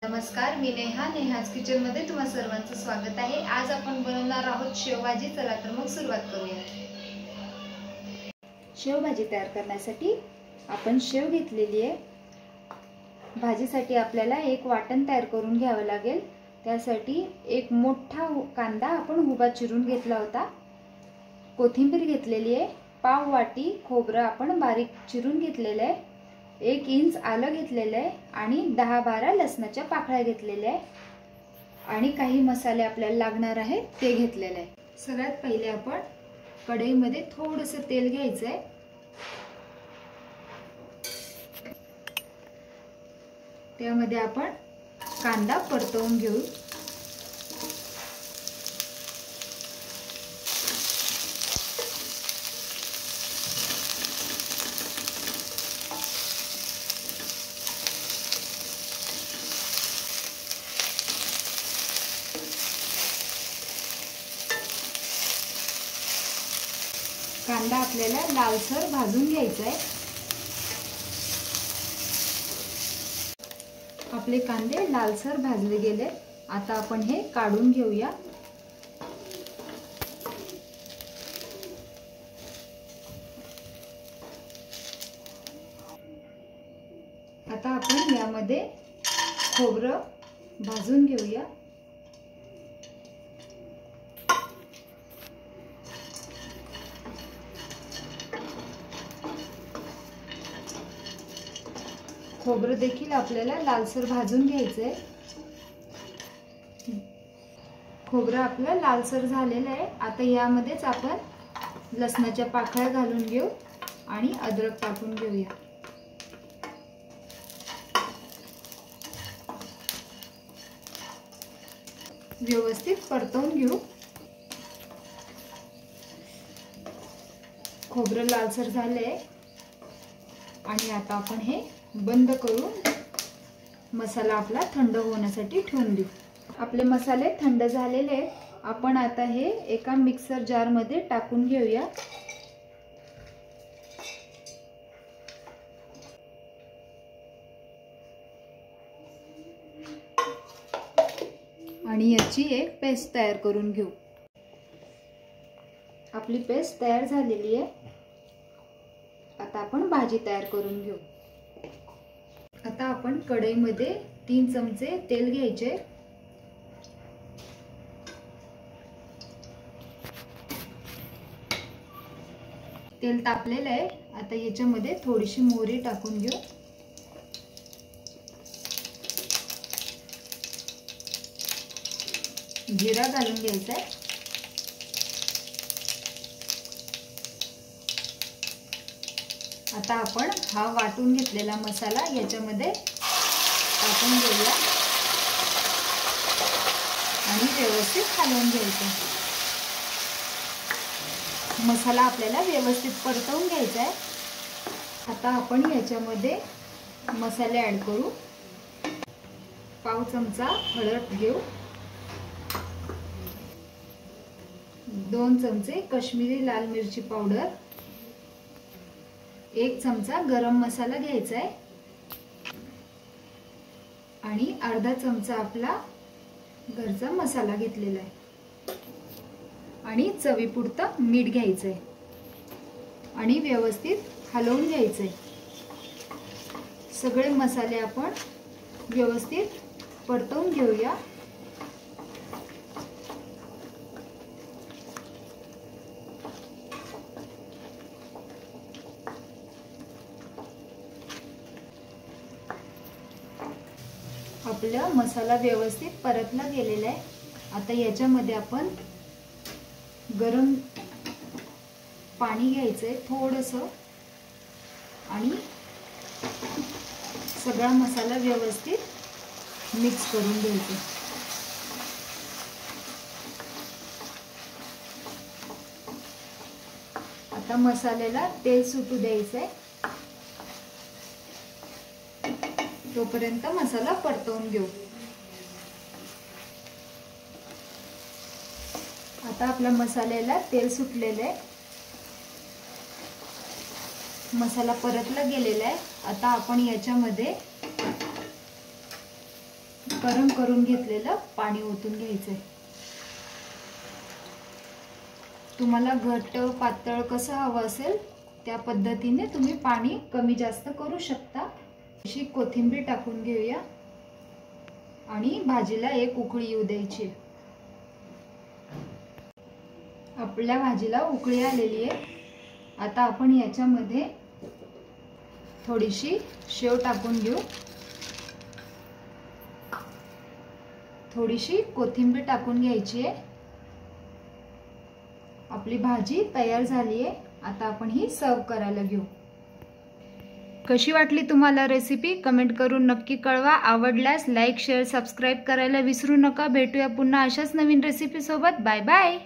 नमस्कार, मी नेहाज किचन मध्ये तुम्हा सर्वांचं स्वागत आहे। आज आपण बनवणार आहोत शेवभाजी। चला तर मग सुरुवात करूया। शेवभाजी तयार करण्यासाठी आपण शेव घेतलेली आहे। भाजीसाठी आपल्याला एक वाटण तयार करून घ्यावे लागेल। त्यासाठी एक मोठा कांदा आपण उभा चिरून घेतला होता, कोथिंबीर घेतलेली आहे, पाव वाटी खोबरं आपण बारीक चिरून घेतलेले आहे, 1 इंच आलं घेतलेलं आहे आणि 10-12 लसणाच्या पाकळ्या घेतलेल्या आहे आणि काही मसाले आपल्याला लागणार आहेत ते घेतलेले आहे। सगळ्यात पहिले आपण कढईमध्ये थोडंसं तेल घ्यायचं आहे। त्यामध्ये आपण कांदा परतवून घेऊ। कांदा आपल्याला लालसर भाजून घ्यायचा आहे। आपले कांदे लालसर भाजले गेले। आता आपण हे काढून घेऊया। आता आपण यामध्ये खोबरं भाजून घेऊया। खोबरं देखील आपल्याला लालसर भाजून घ्यायचंय। खोबरं आपलं लालसर झालेलं आहे। आता यामध्येच आपण लसणाच्या पाकळ्या घालून घेऊ आणि अद्रक टाकून घेऊया। व्यवस्थित परतवून घेऊ। खोबरं लालसर झालंय आणि आता आपण हे बंद करून मसाला आपला थंड होण्यासाठी ठेवून देऊ। आपले मसाले थंड झालेले आहेत। आपण आता हे एका मिक्सर जार मध्ये टाकून घेऊया आणि याची एक पेस्ट तयार करून घेऊ। आपली पेस्ट तयार झालेली आहे। आता आपण भाजी तयार करून घेऊ। आता आपण कढईमध्ये 3 चमचे तेल घ्यायचे। तेल तापलेलं आहे। आता याच्यामध्ये थोडीशी मोहरी टाकून घेऊ। जिरा घालून घ्यायचा आहे। आता आपण हा वाटून घेतलेला मसाला याच्यामध्ये टाकून घेऊया आणि व्यवस्थित हलवून घ्यायचा। मसाला आपल्याला व्यवस्थित परतवून घ्यायचा आहे। आता आपण याच्यामध्ये मसाले ऍड करू। पाव चमचा हळद घेऊ, 2 चमचे काश्मीरी लाल मिरची पावडर, 1 चमचा गरम मसाला घ्यायचा आहे आणि अर्धा चमचा आपला घरचा मसाला घेतलेला आहे आणि चवीपुरतं मीठ घ्यायचं आहे आणि व्यवस्थित हलवून घ्यायचं आहे। सगळे मसाले आपण व्यवस्थित परतवून घेऊया। आपला मसाला व्यवस्थित परतला गेलेला आहे। आता याच्यामध्ये आपण गरम पाणी घ्यायचंय थोडंसं आणि सगळा मसाला व्यवस्थित मिक्स करून घ्यायचा। आता मसाल्याला तेल सुटू द्यायचंय, तोपर्यंत मसाला परतवून घेऊ। आता आपल्या मसाल्याला तेल सुटलेलं आहे। मसाला परतला गेलेला आहे। आता आपण याच्यामध्ये गरम करून घेतलेलं पाणी ओतून घ्यायचंय। तुम्हाला घट्ट पातळ कसं हवं असेल त्या पद्धतीने तुम्ही पाणी कमी जास्त करू शकता। अशी कोथिंबीर टाकून घेऊया आणि भाजीला एक उकळी येऊ द्यायची। आपल्या भाजीला उकळी आलेली आहे। आता आपण याच्यामध्ये थोडीशी शेव टाकून घेऊ, थोडीशी कोथिंबीर टाकून घ्यायची आहे। आपली भाजी तयार झाली आहे। आता आपण ही सर्व करायला घेऊ। कशी वाटली तुम्हाला रेसिपी कमेंट करून नक्की कळवा। आवडल्यास लाईक शेअर सबस्क्राइब करायला विसरू नका। भेटूया पुन्हा अशाच नवीन रेसिपी सोबत। Bye bye.